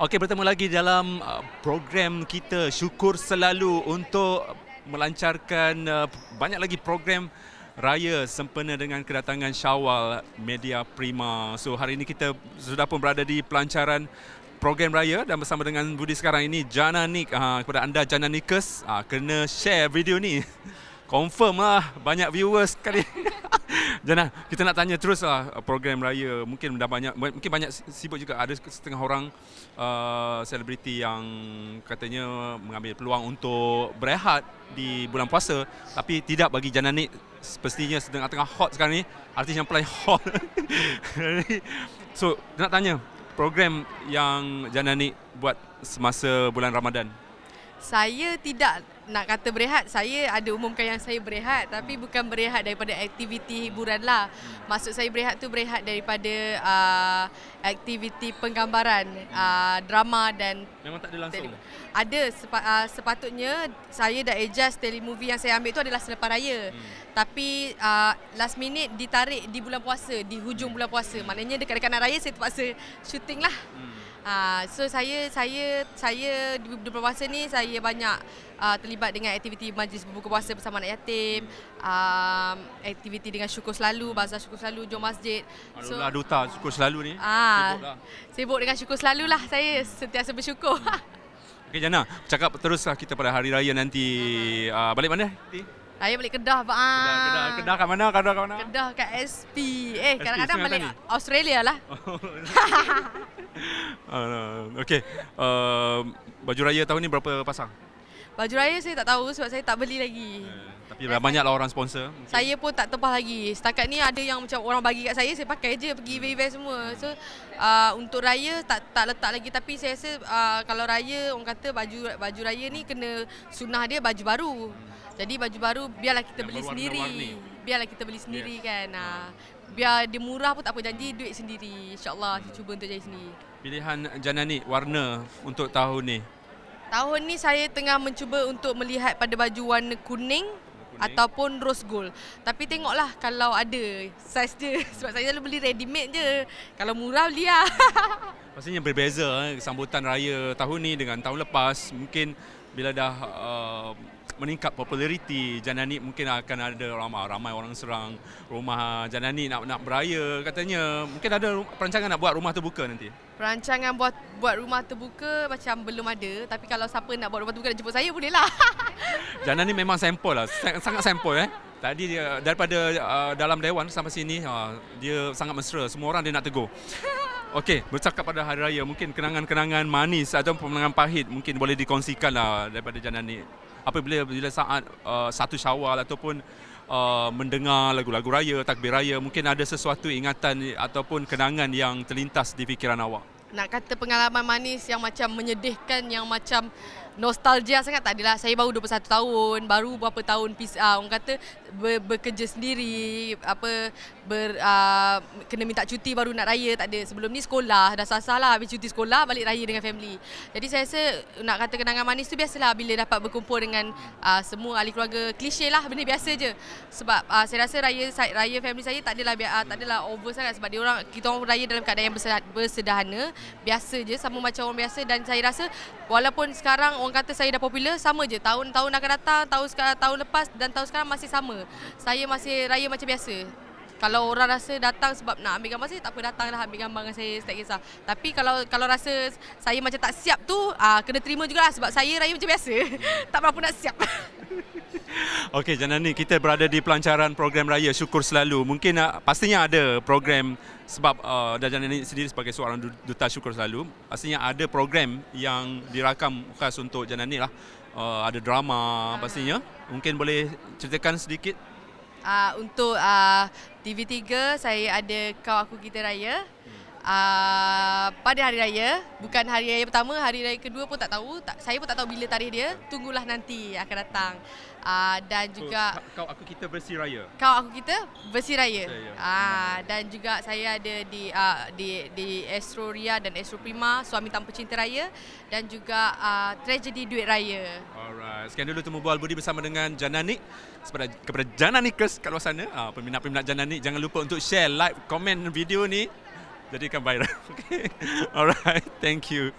Okey, bertemu lagi dalam program kita Syukur Selalu untuk melancarkan banyak lagi program raya sempena dengan kedatangan Syawal Media Prima. So hari ini kita sudah pun berada di pelancaran program raya dan bersama dengan Budi sekarang ini Jana Nik. Kepada anda Jana Nikers, kena share video ni. Confirm lah banyak viewers kali. Jana, kita nak tanya terus lah program raya. Mungkin banyak sibuk juga. Ada setengah orang selebriti yang katanya mengambil peluang untuk berehat di bulan puasa, tapi tidak bagi Jana Nik. Pastinya tengah hot sekarang ni, artis yang paling hot. So, nak tanya program yang Jana Nik buat semasa bulan Ramadan. Saya tidak nak kata berehat, saya ada umumkan yang saya berehat, tapi bukan berehat daripada aktiviti hiburan lah. Maksud saya berehat tu berehat daripada aktiviti penggambaran, drama dan... Memang tak ada langsung? Ada, sepatutnya saya dah adjust telemovie yang saya ambil tu adalah selepas raya. Tapi last minute ditarik di bulan puasa, di hujung bulan puasa. Maknanya dekat-dekat nak raya saya terpaksa syuting lah. So saya di bulan puasa ni saya banyak terlibat dengan aktiviti majlis berbuka puasa bersama anak yatim, aktiviti dengan Syukur Selalu, bazar Syukur Selalu, jom masjid. So duta Syukur Selalu ni. Sibuk dengan Syukur Selalu lah, saya sentiasa bersyukur. Okey Jana, cakap teruslah kita pada hari raya nanti. Balik mana? Saya balik Kedah, Pak. Kedah kat mana? Kedah kat SP. Kadang-kadang balik Australia lah. Okey. Baju raya tahun ni berapa pasang? Baju raya saya tak tahu sebab saya tak beli lagi. Tapi banyaklah orang sponsor. Saya pun tak tempah lagi. Setakat ni ada yang macam orang bagi kat saya pakai je pergi event semua. So untuk raya tak letak lagi, tapi saya rasa kalau raya orang kata baju raya ni kena sunnah dia baju baru. Jadi baju baru biarlah kita beli sendiri. Biarlah kita beli sendiri kan. Biar dia murah pun tak apa, janji duit sendiri. InsyaAllah saya cuba untuk jadi sendiri. Pilihan Jana Nik warna untuk tahun ni? Tahun ni saya tengah mencuba untuk melihat pada baju warna kuning ataupun rose gold. Tapi tengoklah kalau ada saiz dia. Sebab saya selalu beli ready made je. Kalau murah beli lah. Pastinya berbeza sambutan raya tahun ni dengan tahun lepas. Mungkin bila dah meningkat populariti Jana Nik, mungkin akan ada ramai orang serang rumah Jana Nik nak beraya katanya. Mungkin ada perancangan nak buat rumah terbuka nanti? Perancangan buat rumah terbuka macam belum ada. Tapi kalau siapa nak buat rumah terbuka nak jemput saya boleh lah. Jana Nik memang sampel lah, sangat sampel. Tadi dia daripada dalam dewan sampai sini dia sangat mesra. Semua orang dia nak tegur. Okey, bercakap pada hari raya, mungkin kenangan-kenangan manis atau kenangan pahit mungkin boleh dikongsikan lah daripada Jana Nik. Apabila saat satu Syawal ataupun mendengar lagu-lagu raya, takbir raya, mungkin ada sesuatu ingatan ataupun kenangan yang terlintas di fikiran awak? Nak kata pengalaman manis yang macam menyedihkan, yang macam nostalgia sangat tak adalah. Saya baru 21 tahun, baru berapa tahun orang kata bekerja sendiri, kena minta cuti baru nak raya, tak ada. Sebelum ni sekolah, dah sah-sah lah, habis cuti sekolah balik raya dengan family. Jadi saya rasa nak kata kenangan manis tu biasalah bila dapat berkumpul dengan semua ahli keluarga. Klise lah, benda biasa je. Sebab saya rasa raya family saya tak adalah over sangat sebab kita orang raya dalam keadaan yang bersederhana, biasa je, sama macam orang biasa. Dan saya rasa walaupun sekarang orang kata saya dah popular, sama je. Tahun-tahun akan datang, tahun lepas dan tahun sekarang masih sama. Saya masih raya macam biasa. Kalau orang rasa datang sebab nak ambil gambar saya, tak apa, datanglah ambil gambar dengan saya, tak kisah. Tapi kalau rasa saya macam tak siap tu, kena terima jugalah sebab saya raya macam biasa. Tak berapa nak siap. Okey Jana Nik, kita berada di pelancaran program raya Syukur Selalu. Mungkin pastinya ada program sebab Jana Nik sendiri sebagai seorang duta Syukur Selalu, pastinya ada program yang dirakam khas untuk Jana Nik lah. Ada drama pastinya. Mungkin boleh ceritakan sedikit? Untuk TV3 saya ada Kau Aku Kita Raya. Pada hari raya, bukan hari raya pertama, hari raya kedua pun tak tahu. Saya pun tak tahu bila tarikh dia. Tunggulah nanti akan datang. Dan juga Kau Aku Kita Versi Raya. Kau Aku Kita Versi Raya. Dan juga saya ada di Astro Ria dan Astro Prima, Suami Tanpa Cinta Raya, dan juga Tragedi Duit Raya. Alright, sekian dulu Temu Bual Budi bersama dengan Jana Nik. Kepada Jana Nikers kat luar sana, peminat-peminat Jana Nik, jangan lupa untuk share, like, komen video ni. Jadikan viral. Okay. Alright, thank you.